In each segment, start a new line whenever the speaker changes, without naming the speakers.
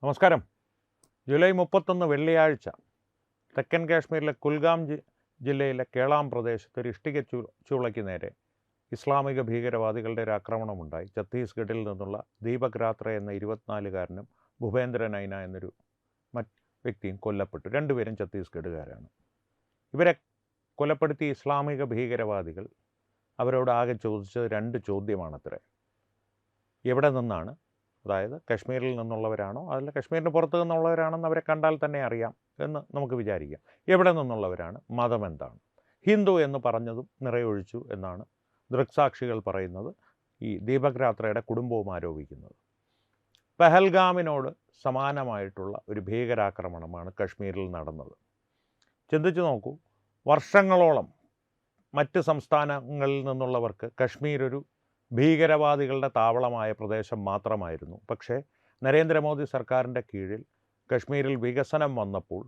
നമസ്കാരം. ജൂലൈ 31 വെള്ളിയാഴ്ച തെക്കൻ കാശ്മീരിലെ കുൽഗാം ജില്ലയിലെ കേളാം പ്രദേശത്ത് ഒരു ഇഷ്ടിക ചൂളയ്ക്ക് നേരെ ഇസ്ലാമിക ഭീകരവാദികളുടെ ഒരു ആക്രമണമുണ്ടായി. ഛത്തീസ്ഗഡിൽ നിന്നുള്ള ദീപക് രാത്രെ എന്ന 24-കാരനും ഭൂപേന്ദ്ര നൈന എന്നൊരു വ്യക്തിയും കൊല്ലപ്പെട്ടു. രണ്ടുപേരും ഛത്തീസ്ഗഡുകാരാണ്. ഇവരെ കൊലപ്പെടുത്തിയ ഇസ്ലാമിക ഭീകരവാദികൾ അവരോട് ആകെ ചോദിച്ചത് 2 ചോദ്യമാണത്രേ. എവിടെ നിന്നാണ്, അതായത് കശ്മീരിൽ നിന്നുള്ളവരാണോ അതല്ല കശ്മീരിന് പുറത്തു നിന്നുള്ളവരാണെന്ന് അവരെ കണ്ടാൽ തന്നെ അറിയാം എന്ന് നമുക്ക് വിചാരിക്കാം. എവിടെ നിന്നുള്ളവരാണ്, മതം എന്താണ്? ഹിന്ദു എന്ന് പറഞ്ഞതും നിറയൊഴിച്ചു എന്നാണ് ദൃക്സാക്ഷികൾ പറയുന്നത്, ഈ ദീപക് രാത്രയുടെ കുടുംബവും ആരോപിക്കുന്നത്. പെഹൽഗാമിനോട് സമാനമായിട്ടുള്ള ഒരു ഭീകരാക്രമണമാണ് കശ്മീരിൽ നടന്നത്. ചിന്തിച്ചു നോക്കൂ, വർഷങ്ങളോളം മറ്റ് സംസ്ഥാനങ്ങളിൽ നിന്നുള്ളവർക്ക് കശ്മീർ ഒരു ഭീകരവാദികളുടെ താവളമായ പ്രദേശം മാത്രമായിരുന്നു. പക്ഷേ നരേന്ദ്രമോദി സർക്കാരിൻ്റെ കീഴിൽ കശ്മീരിൽ വികസനം വന്നപ്പോൾ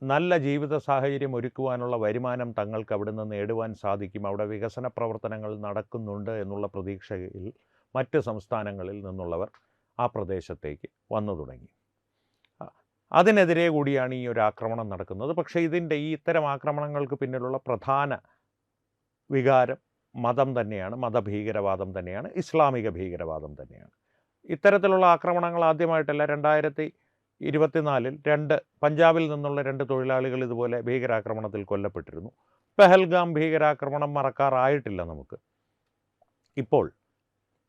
നല്ല ജീവിത സാഹചര്യം ഒരുക്കുവാനുള്ള വരുമാനം തങ്ങൾക്ക് അവിടെ നിന്ന് നേടുവാൻ സാധിക്കും, അവിടെ വികസന പ്രവർത്തനങ്ങൾ നടക്കുന്നുണ്ട് എന്നുള്ള പ്രതീക്ഷയിൽ മറ്റ് സംസ്ഥാനങ്ങളിൽ നിന്നുള്ളവർ ആ പ്രദേശത്തേക്ക് വന്നു തുടങ്ങി. അതിനെതിരെ കൂടിയാണ് ഈ ഒരു ആക്രമണം നടക്കുന്നത്. പക്ഷേ ഇത്തരം ആക്രമണങ്ങൾക്ക് പിന്നിലുള്ള പ്രധാന വികാരം മതം തന്നെയാണ്, മതഭീകരവാദം തന്നെയാണ്, ഇസ്ലാമിക ഭീകരവാദം തന്നെയാണ്. ഇത്തരത്തിലുള്ള ആക്രമണങ്ങൾ ആദ്യമായിട്ടല്ല. 2024 പഞ്ചാബിൽ നിന്നുള്ള 2 തൊഴിലാളികൾ ഇതുപോലെ ഭീകരാക്രമണത്തിൽ കൊല്ലപ്പെട്ടിരുന്നു. പെഹൽഗാം ഭീകരാക്രമണം മറക്കാറായിട്ടില്ല നമുക്ക്. ഇപ്പോൾ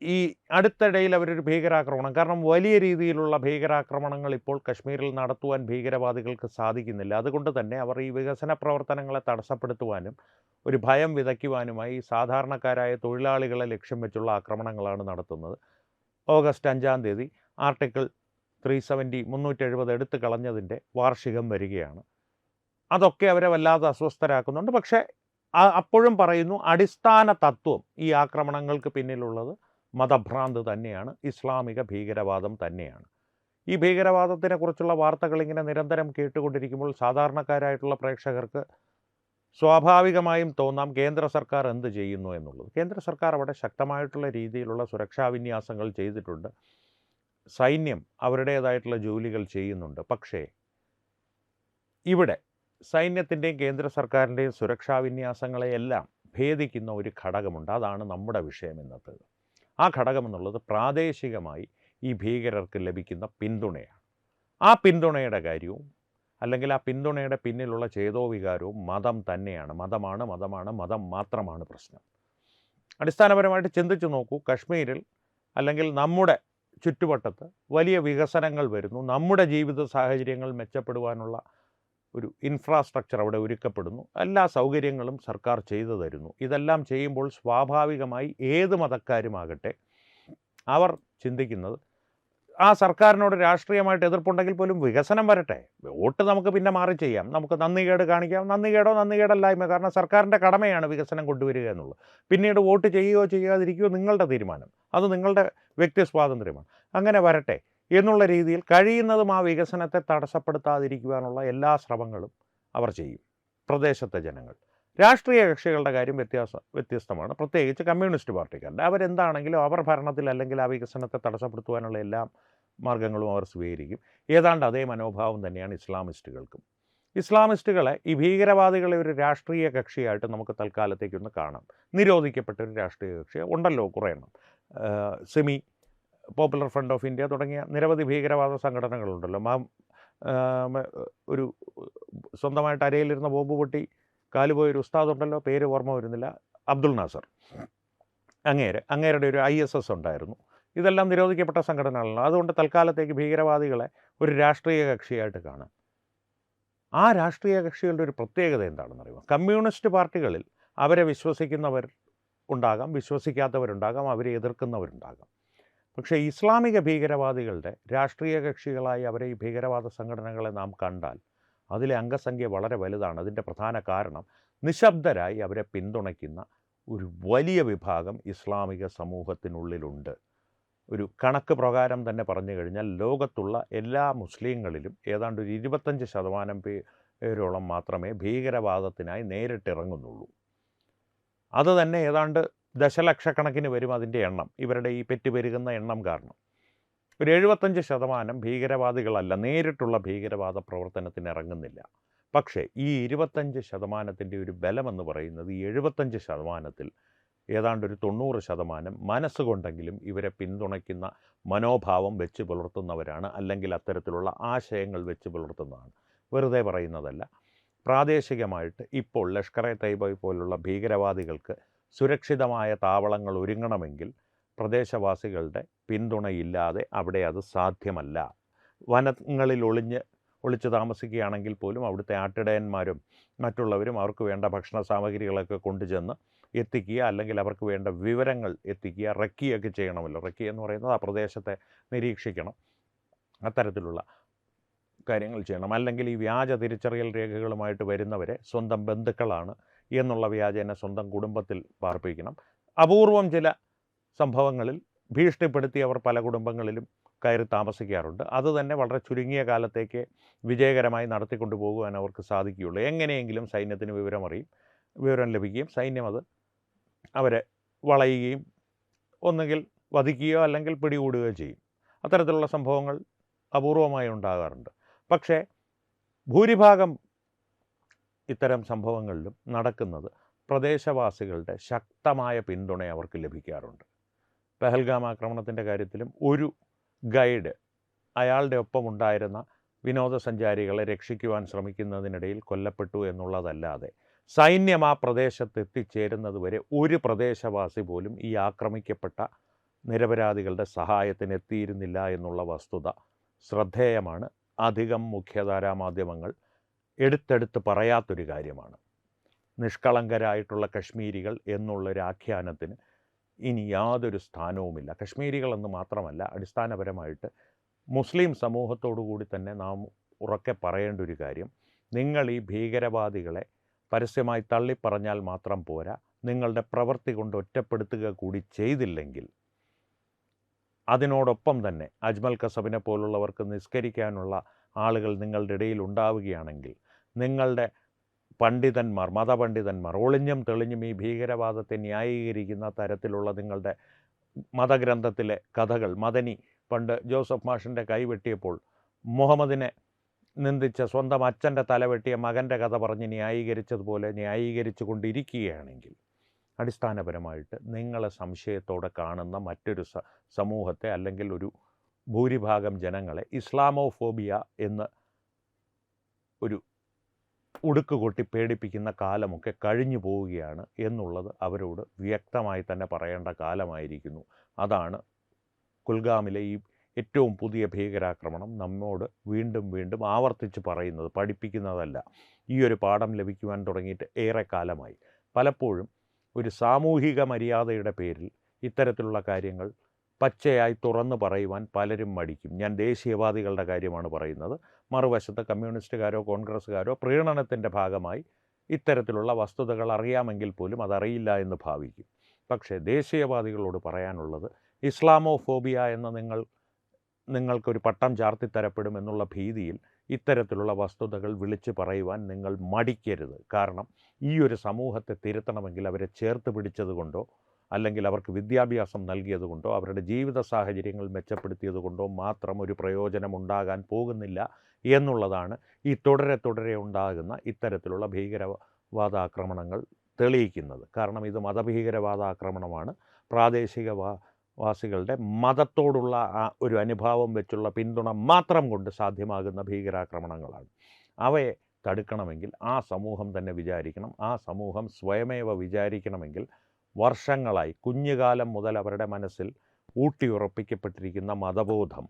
ഈ അടുത്തിടയിൽ അവരൊരു ഭീകരാക്രമണം, കാരണം വലിയ രീതിയിലുള്ള ഭീകരാക്രമണങ്ങൾ ഇപ്പോൾ കശ്മീരിൽ നടത്തുവാൻ ഭീകരവാദികൾക്ക് സാധിക്കുന്നില്ല. അതുകൊണ്ട് തന്നെ അവർ ഈ വികസന പ്രവർത്തനങ്ങളെ തടസ്സപ്പെടുത്തുവാനും ഒരു ഭയം വിതയ്ക്കുവാനുമായി സാധാരണക്കാരായ തൊഴിലാളികളെ ലക്ഷ്യം വെച്ചുള്ള ആക്രമണങ്ങളാണ് നടത്തുന്നത്. ഓഗസ്റ്റ് 5-ാം തീയതി ആർട്ടിക്കിൾ 370 എടുത്തു കളഞ്ഞതിൻ്റെ വാർഷികം വരികയാണ്. അതൊക്കെ അവരെ വല്ലാതെ അസ്വസ്ഥരാക്കുന്നുണ്ട്. പക്ഷേ അപ്പോഴും പറയുന്നു, അടിസ്ഥാന തത്വം ഈ ആക്രമണങ്ങൾക്ക് പിന്നിലുള്ളത് മതഭ്രാന്ത് തന്നെയാണ്, ഇസ്ലാമിക ഭീകരവാദം തന്നെയാണ്. ഈ ഭീകരവാദത്തിനെ കുറിച്ചുള്ള വാർത്തകൾ ഇങ്ങനെ നിരന്തരം കേട്ടുകൊണ്ടിരിക്കുമ്പോൾ സാധാരണക്കാരായിട്ടുള്ള പ്രേക്ഷകർക്ക് സ്വാഭാവികമായും തോന്നാം, കേന്ദ്ര സർക്കാർ എന്ത് ചെയ്യുന്നു എന്നുള്ളത്. കേന്ദ്ര സർക്കാർ അവിടെ ശക്തമായിട്ടുള്ള രീതിയിലുള്ള സുരക്ഷാ വിന്യാസങ്ങൾ ചെയ്തിട്ടുണ്ട്. സൈന്യം അവരുടേതായിട്ടുള്ള ജോലികൾ ചെയ്യുന്നുണ്ട്. പക്ഷേ ഇവിടെ സൈന്യത്തിൻ്റെയും കേന്ദ്ര സർക്കാരിൻ്റെയും സുരക്ഷാ വിന്യാസങ്ങളെയെല്ലാം ഭേദിക്കുന്ന ഒരു ഘടകമുണ്ട്. അതാണ് നമ്മുടെ വിഷയം ഇന്നത്തേത്. ആ ഘടകം എന്നുള്ളത് പ്രാദേശികമായി ഈ ഭീകരർക്ക് ലഭിക്കുന്ന പിന്തുണയാണ്. ആ പിന്തുണയുടെ കാര്യവും അല്ലെങ്കിൽ ആ പിന്തുണയുടെ പിന്നിലുള്ള ചേതോവികാരവും മതം തന്നെയാണ്. മതം മാത്രമാണ് പ്രശ്നം. അടിസ്ഥാനപരമായിട്ട് ചിന്തിച്ചു നോക്കൂ, കശ്മീരിൽ അല്ലെങ്കിൽ നമ്മുടെ ചുറ്റുവട്ടത്ത് വലിയ വികസനങ്ങൾ വരുന്നു, നമ്മുടെ ജീവിത സാഹചര്യങ്ങൾ മെച്ചപ്പെടുവാനുള്ള ഒരു ഇൻഫ്രാസ്ട്രക്ചർ അവിടെ ഒരുക്കപ്പെടുന്നു, എല്ലാ സൗകര്യങ്ങളും സർക്കാർ ചെയ്തു തരുന്നു. ഇതെല്ലാം ചെയ്യുമ്പോൾ സ്വാഭാവികമായി ഏത് മതക്കാരുമാകട്ടെ അവർ ചിന്തിക്കുന്നത്, ആ സർക്കാരിനോട് രാഷ്ട്രീയമായിട്ട് എതിർപ്പുണ്ടെങ്കിൽ പോലും വികസനം വരട്ടെ, വോട്ട് നമുക്ക് പിന്നെ മാറി ചെയ്യാം, നമുക്ക് നന്ദികേട് കാണിക്കാം, നന്ദികേടല്ലായ്മ, കാരണം സർക്കാരിൻ്റെ കടമയാണ് വികസനം കൊണ്ടുവരിക എന്നുള്ളത്. പിന്നീട് വോട്ട് ചെയ്യുകയോ ചെയ്യാതിരിക്കുകയോ നിങ്ങളുടെ തീരുമാനം, അത് നിങ്ങളുടെ വ്യക്തി സ്വാതന്ത്ര്യമാണ്. അങ്ങനെ വരട്ടെ എന്നുള്ള രീതിയിൽ കഴിയുന്നതും ആ വികസനത്തെ തടസ്സപ്പെടുത്താതിരിക്കുവാനുള്ള എല്ലാ ശ്രമങ്ങളും അവർ ചെയ്യും. പ്രദേശത്തെ ജനങ്ങൾ, രാഷ്ട്രീയ കക്ഷികളുടെ കാര്യം വ്യത്യസ്തമാണ്, പ്രത്യേകിച്ച് കമ്മ്യൂണിസ്റ്റ് പാർട്ടിക്കാരുടെ. അവരെന്താണെങ്കിലും അവർ ഭരണത്തിൽ അല്ലെങ്കിൽ ആ വികസനത്തെ തടസ്സപ്പെടുത്തുവാനുള്ള എല്ലാ മാർഗങ്ങളും അവർ സ്വീകരിക്കും. ഏതാണ്ട് അതേ മനോഭാവം തന്നെയാണ് ഇസ്ലാമിസ്റ്റുകൾക്കും. ഇസ്ലാമിസ്റ്റുകളെ, ഈ ഭീകരവാദികളെ ഒരു രാഷ്ട്രീയ കക്ഷിയായിട്ട് നമുക്ക് തൽക്കാലത്തേക്കൊന്ന് കാണാം. നിരോധിക്കപ്പെട്ട ഒരു രാഷ്ട്രീയ കക്ഷി ഉണ്ടല്ലോ, കുറേ എണ്ണം. സെമി പോപ്പുലർ ഫ്രണ്ട് ഓഫ് ഇന്ത്യ തുടങ്ങിയ നിരവധി ഭീകരവാദ സംഘടനകളുണ്ടല്ലോ. ഒരു സ്വന്തമായിട്ട് അരയിലിരുന്ന ബോംബ് പൊട്ടി കാലുപോയൊരു ഉസ്താദുണ്ടല്ലോ, പേര് ഓർമ്മ വരുന്നില്ല, അബ്ദുൾ നാസർ. അങ്ങേരുടെ ഒരു ISS ഉണ്ടായിരുന്നു. ഇതെല്ലാം നിരോധിക്കപ്പെട്ട സംഘടനകളാണ്. അതുകൊണ്ട് തൽക്കാലത്തേക്ക് ഭീകരവാദികളെ ഒരു രാഷ്ട്രീയ കക്ഷിയായിട്ട് കാണാം. ആ രാഷ്ട്രീയ കക്ഷികളുടെ ഒരു പ്രത്യേകത എന്താണെന്ന് അറിയുമോ? കമ്മ്യൂണിസ്റ്റ് പാർട്ടികളിൽ അവരെ വിശ്വസിക്കുന്നവർ ഉണ്ടാകാം, വിശ്വസിക്കാത്തവരുണ്ടാകാം, അവരെ എതിർക്കുന്നവരുണ്ടാകാം. പക്ഷേ ഇസ്ലാമിക ഭീകരവാദികളുടെ രാഷ്ട്രീയ കക്ഷികളായി അവരെ ഈ ഭീകരവാദ സംഘടനകളെ നാം കണ്ടാൽ അതിലെ അംഗസംഖ്യ വളരെ വലുതാണ്. അതിൻ്റെ പ്രധാന കാരണം നിശബ്ദരായി അവരെ പിന്തുണയ്ക്കുന്ന ഒരു വലിയ വിഭാഗം ഇസ്ലാമിക സമൂഹത്തിനുള്ളിലുണ്ട്. ഒരു കണക്ക് പ്രകാരം തന്നെ പറഞ്ഞു കഴിഞ്ഞാൽ ലോകത്തുള്ള എല്ലാ മുസ്ലിങ്ങളിലും ഏതാണ്ട് ഒരു 25% പേരോളം മാത്രമേ ഭീകരവാദത്തിനായി നേരിട്ടിറങ്ങുന്നുള്ളൂ. അത് തന്നെ ഏതാണ്ട് ദശലക്ഷക്കണക്കിന് വരും അതിൻ്റെ എണ്ണം, ഇവരുടെ ഈ പെറ്റുപെരുകുന്ന എണ്ണം കാരണം. ഒരു 75% ഭീകരവാദികളല്ല, നേരിട്ടുള്ള ഭീകരവാദ പ്രവർത്തനത്തിന് ഇറങ്ങുന്നില്ല. പക്ഷേ ഈ 25%ൻ്റെ ഒരു ബലമെന്ന് പറയുന്നത് ഈ 75%-ൽ ഏതാണ്ടൊരു 90% മനസ്സുകൊണ്ടെങ്കിലും ഇവരെ പിന്തുണയ്ക്കുന്ന മനോഭാവം വെച്ച് പുലർത്തുന്നവരാണ്, അല്ലെങ്കിൽ അത്തരത്തിലുള്ള ആശയങ്ങൾ വെച്ച് പുലർത്തുന്നതാണ്. വെറുതെ പറയുന്നതല്ല. പ്രാദേശികമായിട്ട് ഇപ്പോൾ ലഷ്കർ എ തയ്യബ പോലുള്ള ഭീകരവാദികൾക്ക് സുരക്ഷിതമായ താവളങ്ങൾ ഒരുങ്ങണമെങ്കിൽ പ്രദേശവാസികളുടെ പിന്തുണയില്ലാതെ അവിടെ അത് സാധ്യമല്ല. വനങ്ങളിൽ ഒളിച്ചു താമസിക്കുകയാണെങ്കിൽ പോലും അവിടുത്തെ ആട്ടിടയന്മാരും മറ്റുള്ളവരും അവർക്ക് വേണ്ട ഭക്ഷണ സാമഗ്രികളൊക്കെ കൊണ്ടുചെന്ന് എത്തിക്കുക, അല്ലെങ്കിൽ അവർക്ക് വേണ്ട വിവരങ്ങൾ എത്തിക്കുക, റെക്കിയൊക്കെ ചെയ്യണമല്ലോ. റെക്കി എന്ന് പറയുന്നത് ആ പ്രദേശത്തെ നിരീക്ഷിക്കണം, അത്തരത്തിലുള്ള കാര്യങ്ങൾ ചെയ്യണം. അല്ലെങ്കിൽ ഈ വ്യാജ തിരിച്ചറിയൽ രേഖകളുമായിട്ട് വരുന്നവരെ സ്വന്തം ബന്ധുക്കളാണ് എന്നുള്ള വ്യാജേന സ്വന്തം കുടുംബത്തിൽ പാർപ്പിക്കണം. അപൂർവം ചില സംഭവങ്ങളിൽ ഭീഷണിപ്പെടുത്തി അവർ പല കുടുംബങ്ങളിലും കയറി താമസിക്കാറുണ്ട്. അതുതന്നെ വളരെ ചുരുങ്ങിയ കാലത്തേക്ക് വിജയകരമായി നടത്തിക്കൊണ്ടു പോകുവാൻ അവർക്ക് സാധിക്കുകയുള്ളൂ. എങ്ങനെയെങ്കിലും സൈന്യത്തിന് വിവരം ലഭിക്കുകയും സൈന്യം അത് അവരെ വളയുകയും ഒന്നുകിൽ വധിക്കുകയോ അല്ലെങ്കിൽ പിടികൂടുകയോ ചെയ്യും. അത്തരത്തിലുള്ള സംഭവങ്ങൾ അപൂർവമായി ഉണ്ടാകാറുണ്ട്. പക്ഷേ ഭൂരിഭാഗം ഇത്തരം സംഭവങ്ങളിലും നടക്കുന്നത് പ്രദേശവാസികളുടെ ശക്തമായ പിന്തുണ അവർക്ക് ലഭിക്കാറുണ്ട്. പെഹൽഗാം ആക്രമണത്തിൻ്റെ കാര്യത്തിലും ഒരു ഗൈഡ് അയാളുടെ ഒപ്പം ഉണ്ടായിരുന്ന വിനോദസഞ്ചാരികളെ രക്ഷിക്കുവാൻ ശ്രമിക്കുന്നതിനിടയിൽ കൊല്ലപ്പെട്ടു എന്നുള്ളതല്ലാതെ സൈന്യം ആ പ്രദേശത്ത് എത്തിച്ചേരുന്നത് വരെ ഒരു പ്രദേശവാസി പോലും ഈ ആക്രമിക്കപ്പെട്ട നിരപരാധികളുടെ സഹായത്തിന് എത്തിയിരുന്നില്ല എന്നുള്ള വസ്തുത ശ്രദ്ധേയമാണ്. അധികം മുഖ്യധാരാ മാധ്യമങ്ങൾ എടുത്തെടുത്ത് പറയാത്തൊരു കാര്യമാണ്. നിഷ്കളങ്കരായിട്ടുള്ള കശ്മീരികൾ എന്നുള്ളൊരു ആഖ്യാനത്തിന് ഇനി യാതൊരു സ്ഥാനവുമില്ല. കശ്മീരികൾ എന്ന് മാത്രമല്ല, അടിസ്ഥാനപരമായിട്ട് മുസ്ലിം സമൂഹത്തോടു കൂടി തന്നെ നാം ഉറക്കെ പറയേണ്ട ഒരു കാര്യം, നിങ്ങൾ ഈ ഭീകരവാദികളെ പരസ്യമായി തള്ളിപ്പറഞ്ഞാൽ മാത്രം പോരാ, നിങ്ങളുടെ പ്രവൃത്തി കൊണ്ട് ഒറ്റപ്പെടുത്തുക കൂടി ചെയ്തില്ലെങ്കിൽ അതിനോടൊപ്പം തന്നെ അജ്മൽ കസബിനെ പോലുള്ളവർക്ക് നിസ്കരിക്കാനുള്ള ആളുകൾ നിങ്ങളുടെ ഇടയിൽ ഉണ്ടാവുകയാണെങ്കിൽ നിങ്ങളുടെ പണ്ഡിതന്മാർ, മതപണ്ഡിതന്മാർ ഒളിഞ്ഞും തെളിഞ്ഞും ഈ ഭീകരവാദത്തെ ന്യായീകരിക്കുന്ന തരത്തിലുള്ള നിങ്ങളുടെ മതഗ്രന്ഥത്തിലെ കഥകൾ, മദനി പണ്ട് ജോസഫ് മാഷിൻ്റെ കൈവെട്ടിയപ്പോൾ മുഹമ്മദിനെ നിന്ദിച്ച സ്വന്തം അച്ഛൻ്റെ തലവെട്ടിയ മകൻ്റെ കഥ പറഞ്ഞ് ന്യായീകരിച്ചതുപോലെ ന്യായീകരിച്ചു കൊണ്ടിരിക്കുകയാണെങ്കിൽ അടിസ്ഥാനപരമായിട്ട് നിങ്ങളെ സംശയത്തോടെ കാണുന്ന മറ്റൊരു സമൂഹത്തെ, അല്ലെങ്കിൽ ഒരു ഭൂരിഭാഗം ജനങ്ങളെ ഇസ്ലാമോഫോബിയ എന്ന് ഒരു ഉടുക്ക് കൊട്ടി പേടിപ്പിക്കുന്ന കാലമൊക്കെ കഴിഞ്ഞു പോവുകയാണ് എന്നുള്ളത് അവരോട് വ്യക്തമായി തന്നെ പറയേണ്ട കാലമായിരിക്കുന്നു. അതാണ് കുൽഗാമിലെ ഈ ഏറ്റവും പുതിയ ഭീകരാക്രമണം നമ്മോട് വീണ്ടും വീണ്ടും ആവർത്തിച്ച് പറയുന്നത്, പഠിപ്പിക്കുന്നതല്ല. ഈ ഒരു പാഠം ലഭിക്കുവാൻ തുടങ്ങിയിട്ട് ഏറെ കാലമായി. പലപ്പോഴും ഒരു സാമൂഹിക മര്യാദയുടെ പേരിൽ ഇത്തരത്തിലുള്ള കാര്യങ്ങൾ പച്ചയായി തുറന്നു പറയുവാൻ പലരും മടിക്കും. ഞാൻ ദേശീയവാദികളുടെ കാര്യമാണ് പറയുന്നത്. മറുവശത്ത് കമ്മ്യൂണിസ്റ്റുകാരോ കോൺഗ്രസ്സുകാരോ പ്രീണനത്തിൻ്റെ ഭാഗമായി ഇത്തരത്തിലുള്ള വസ്തുതകൾ അറിയാമെങ്കിൽ പോലും അതറിയില്ല എന്ന് ഭാവിക്കും. പക്ഷേ ദേശീയവാദികളോട് പറയാനുള്ളത്, ഇസ്ലാമോഫോബിയ എന്ന നിങ്ങൾക്കൊരു പട്ടം ചാർത്തിത്തരപ്പെടും എന്നുള്ള ഭീതിയിൽ ഇത്തരത്തിലുള്ള വസ്തുതകൾ വിളിച്ചു പറയുവാൻ നിങ്ങൾ മടിക്കരുത്. കാരണം ഈ ഒരു സമൂഹത്തെ തിരുത്തണമെങ്കിൽ അവരെ ചേർത്ത് പിടിച്ചതുകൊണ്ടോ, അല്ലെങ്കിൽ അവർക്ക് വിദ്യാഭ്യാസം നൽകിയതുകൊണ്ടോ, അവരുടെ ജീവിത സാഹചര്യങ്ങൾ മെച്ചപ്പെടുത്തിയതുകൊണ്ടോ മാത്രം ഒരു പ്രയോജനം ഉണ്ടാകാൻ പോകുന്നില്ല എന്നുള്ളതാണ് ഈ തുടരെ ഉണ്ടാകുന്ന ഇത്തരത്തിലുള്ള ഭീകരവാദാക്രമണങ്ങൾ തെളിയിക്കുന്നത്. കാരണം ഇത് മതഭീകരവാദാക്രമണമാണ്. വാസികളുടെ മതത്തോടുള്ള ഒരു അനുഭാവം വെച്ചുള്ള പിന്തുണ മാത്രം കൊണ്ട് സാധ്യമാകുന്ന ഭീകരാക്രമണങ്ങളാണ്. അവയെ തടുക്കണമെങ്കിൽ ആ സമൂഹം തന്നെ വിചാരിക്കണം. ആ സമൂഹം സ്വയമേവ വിചാരിക്കണമെങ്കിൽ വർഷങ്ങളായി, കുഞ്ഞുകാലം മുതൽ അവരുടെ മനസ്സിൽ ഊട്ടിയുറപ്പിക്കപ്പെട്ടിരിക്കുന്ന മതബോധം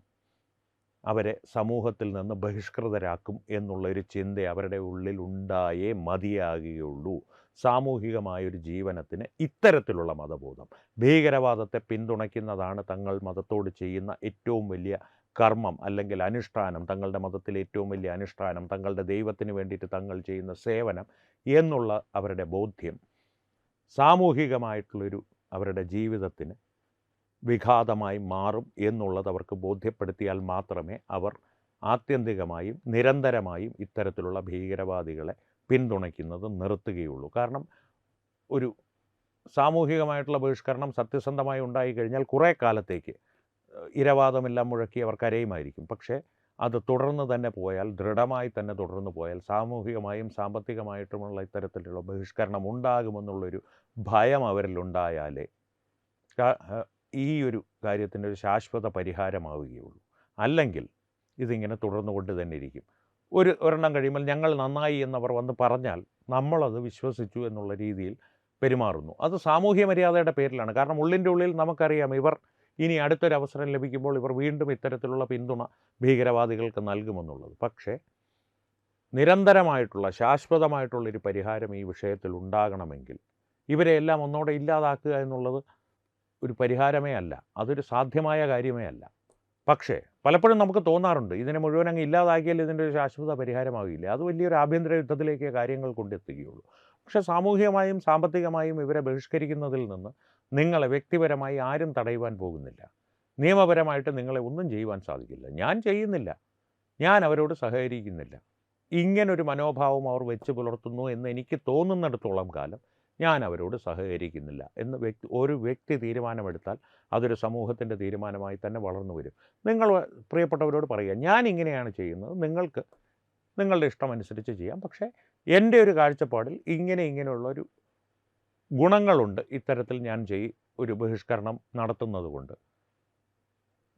അവരെ സമൂഹത്തിൽ നിന്ന് ബഹിഷ്കൃതരാക്കും എന്നുള്ളൊരു ചിന്ത അവരുടെ ഉള്ളിൽ ഉണ്ടായേ മതിയാകുകയുള്ളൂ. സാമൂഹികമായൊരു ജീവനത്തിന് ഇത്തരത്തിലുള്ള മതബോധം, ഭീകരവാദത്തെ പിന്തുണയ്ക്കുന്നതാണ് തങ്ങൾ മതത്തോട് ചെയ്യുന്ന ഏറ്റവും വലിയ കർമ്മം അല്ലെങ്കിൽ അനുഷ്ഠാനം, തങ്ങളുടെ മതത്തിലെ ഏറ്റവും വലിയ അനുഷ്ഠാനം, തങ്ങളുടെ ദൈവത്തിന് വേണ്ടിയിട്ട് തങ്ങൾ ചെയ്യുന്ന സേവനം എന്നുള്ള അവരുടെ ബോധ്യം സാമൂഹികമായിട്ടുള്ളൊരു അവരുടെ ജീവിതത്തിന് വിഘാതമായി മാറും എന്നുള്ളത് അവർക്ക് ബോധ്യപ്പെടുത്തിയാൽ മാത്രമേ അവർ ആത്യന്തികമായും നിരന്തരമായും ഇത്തരത്തിലുള്ള ഭീകരവാദികളെ പിന്തുണയ്ക്കുന്നത് നിർത്തുകയുള്ളൂ. കാരണം ഒരു സാമൂഹികമായിട്ടുള്ള ബഹിഷ്കരണം സത്യസന്ധമായി ഉണ്ടായിക്കഴിഞ്ഞാൽ കുറേ കാലത്തേക്ക് ഇരവാദമെല്ലാം മുഴക്കി അവർ കരയുമായിരിക്കും. പക്ഷേ അത് തുടർന്ന് തന്നെ പോയാൽ, ദൃഢമായി തന്നെ തുടർന്ന് പോയാൽ സാമൂഹികമായും സാമ്പത്തികമായിട്ടുമുള്ള ഇത്തരത്തിലുള്ള ബഹിഷ്കരണം ഉണ്ടാകുമെന്നുള്ളൊരു ഭയം അവരിലുണ്ടായാലേ ഈ ഒരു കാര്യത്തിൻ്റെ ഒരു ശാശ്വത പരിഹാരമാവുകയുള്ളൂ. അല്ലെങ്കിൽ ഇതിങ്ങനെ തുടർന്നുകൊണ്ട് തന്നെ ഇരിക്കും. ഒരെണ്ണം കഴിയുമ്പോൾ ഞങ്ങൾ നന്നായി എന്നവർ വന്ന് പറഞ്ഞാൽ നമ്മളത് വിശ്വസിച്ചു എന്നുള്ള രീതിയിൽ പെരുമാറുന്നു. അത് സാമൂഹ്യ മര്യാദയുടെ പേരിലാണ്. കാരണം ഉള്ളിൻ്റെ ഉള്ളിൽ നമുക്കറിയാം ഇവർ ഇനി അടുത്തൊരവസരം ലഭിക്കുമ്പോൾ ഇവർ വീണ്ടും ഇത്തരത്തിലുള്ള പിന്തുണ ഭീകരവാദികൾക്ക് നൽകുമെന്നുള്ളത്. പക്ഷേ നിരന്തരമായിട്ടുള്ള ശാശ്വതമായിട്ടുള്ളൊരു പരിഹാരം ഈ വിഷയത്തിൽ ഉണ്ടാകണമെങ്കിൽ ഇവരെയെല്ലാം ഒന്നോടെ ഇല്ലാതാക്കുക എന്നുള്ളത് ഒരു പരിഹാരമേ അല്ല, അതൊരു സാധ്യമായ കാര്യമേ അല്ല. പക്ഷേ പലപ്പോഴും നമുക്ക് തോന്നാറുണ്ട് ഇതിനെ മുഴുവൻ അങ്ങ് ഇല്ലാതാക്കിയാൽ ഇതിൻ്റെ ഒരു ശാശ്വത പരിഹാരമാകില്ല, അത് വലിയൊരു ആഭ്യന്തര യുദ്ധത്തിലേക്ക് കാര്യങ്ങൾ കൊണ്ടെത്തുകയുള്ളൂ. പക്ഷേ സാമൂഹികമായും സാമ്പത്തികമായും ഇവരെ ബഹിഷ്കരിക്കുന്നതിൽ നിന്ന് നിങ്ങളെ വ്യക്തിപരമായി ആരും തടയുവാൻ പോകുന്നില്ല. നിയമപരമായിട്ട് നിങ്ങളെ ഒന്നും ചെയ്യുവാൻ സാധിക്കില്ല. ഞാൻ ചെയ്യുന്നില്ല, ഞാൻ അവരോട് സഹകരിക്കുന്നില്ല, ഇങ്ങനൊരു മനോഭാവം അവർ വെച്ച് പുലർത്തുന്നു എന്ന് എനിക്ക് തോന്നുന്നിടത്തോളം കാലം ഞാൻ അവരോട് സഹകരിക്കുന്നില്ല എന്ന് ഒരു വ്യക്തി തീരുമാനമെടുത്താൽ അതൊരു സമൂഹത്തിൻ്റെ തീരുമാനമായി തന്നെ വളർന്നു വരും. നിങ്ങൾ പ്രിയപ്പെട്ടവരോട് പറയുക, ഞാൻ ഇങ്ങനെയാണ് ചെയ്യുന്നത്, നിങ്ങൾക്ക് നിങ്ങളുടെ ഇഷ്ടമനുസരിച്ച് ചെയ്യാം, പക്ഷേ എൻ്റെ ഒരു കാഴ്ചപ്പാടിൽ ഇങ്ങനെയുള്ളൊരു ഗുണങ്ങളുണ്ട് ഇത്തരത്തിൽ ഞാൻ ഒരു ബഹിഷ്കരണം നടത്തുന്നത് കൊണ്ട്.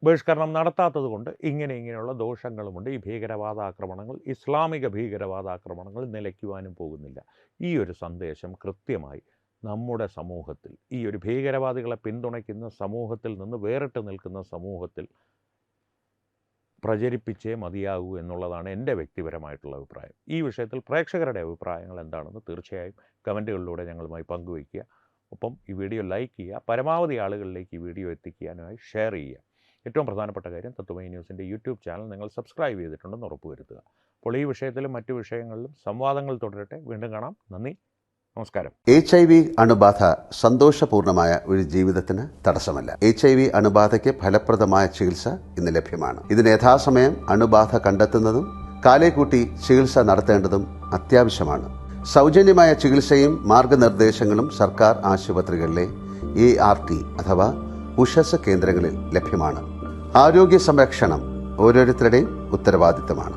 ബഹിഷ്കരണം നടത്താത്തത് കൊണ്ട് ഇങ്ങനെയുള്ള ദോഷങ്ങളുമുണ്ട്. ഈ ഭീകരവാദാക്രമണങ്ങൾ, ഇസ്ലാമിക ഭീകരവാദാക്രമണങ്ങൾ നിലയ്ക്കുവാനും പോകുന്നില്ല. ഈ ഒരു സന്ദേശം കൃത്യമായി നമ്മുടെ സമൂഹത്തിൽ, ഈ ഒരു ഭീകരവാദികളെ പിന്തുണയ്ക്കുന്ന സമൂഹത്തിൽ നിന്ന് വേറിട്ട് നിൽക്കുന്ന സമൂഹത്തിൽ പ്രചരിപ്പിച്ചേ മതിയാകൂ എന്നുള്ളതാണ് എൻ്റെ വ്യക്തിപരമായിട്ടുള്ള അഭിപ്രായം. ഈ വിഷയത്തിൽ പ്രേക്ഷകരുടെ അഭിപ്രായങ്ങൾ എന്താണെന്ന് തീർച്ചയായും കമൻറ്റുകളിലൂടെ ഞങ്ങളുമായി പങ്കുവയ്ക്കുക. ഒപ്പം ഈ വീഡിയോ ലൈക്ക് ചെയ്യുക, പരമാവധി ആളുകളിലേക്ക് ഈ വീഡിയോ എത്തിക്കാനായി ഷെയർ ചെയ്യുക. ഏറ്റവും പ്രധാനപ്പെട്ട കാര്യം, തത്വമയി ന്യൂസിൻ്റെ യൂട്യൂബ് ചാനൽ നിങ്ങൾ സബ്സ്ക്രൈബ് ചെയ്തിട്ടുണ്ടെന്ന് ഉറപ്പുവരുത്തുക. അപ്പോൾ ഈ വിഷയത്തിലും മറ്റു വിഷയങ്ങളിലും സംവാദങ്ങൾ തുടരട്ടെ. വീണ്ടും കാണാം. നന്ദി, നമസ്കാരം.
HIV അണുബാധ സന്തോഷപൂർണമായ ഒരു ജീവിതത്തിന് തടസ്സമല്ല. HIV അണുബാധയ്ക്ക് ഫലപ്രദമായ ചികിത്സ ഇന്ന് ലഭ്യമാണ്. ഇതിന് യഥാസമയം അണുബാധ കണ്ടെത്തുന്നതും കാലേക്കൂട്ടി ചികിത്സ നടത്തേണ്ടതും അത്യാവശ്യമാണ്. സൗജന്യമായ ചികിത്സയും മാർഗനിർദ്ദേശങ്ങളും സർക്കാർ ആശുപത്രികളിലെ ART അഥവാ ഉഷസ് കേന്ദ്രങ്ങളിൽ ലഭ്യമാണ്. ആരോഗ്യ സംരക്ഷണം ഓരോരുത്തരുടെയും ഉത്തരവാദിത്തമാണ്.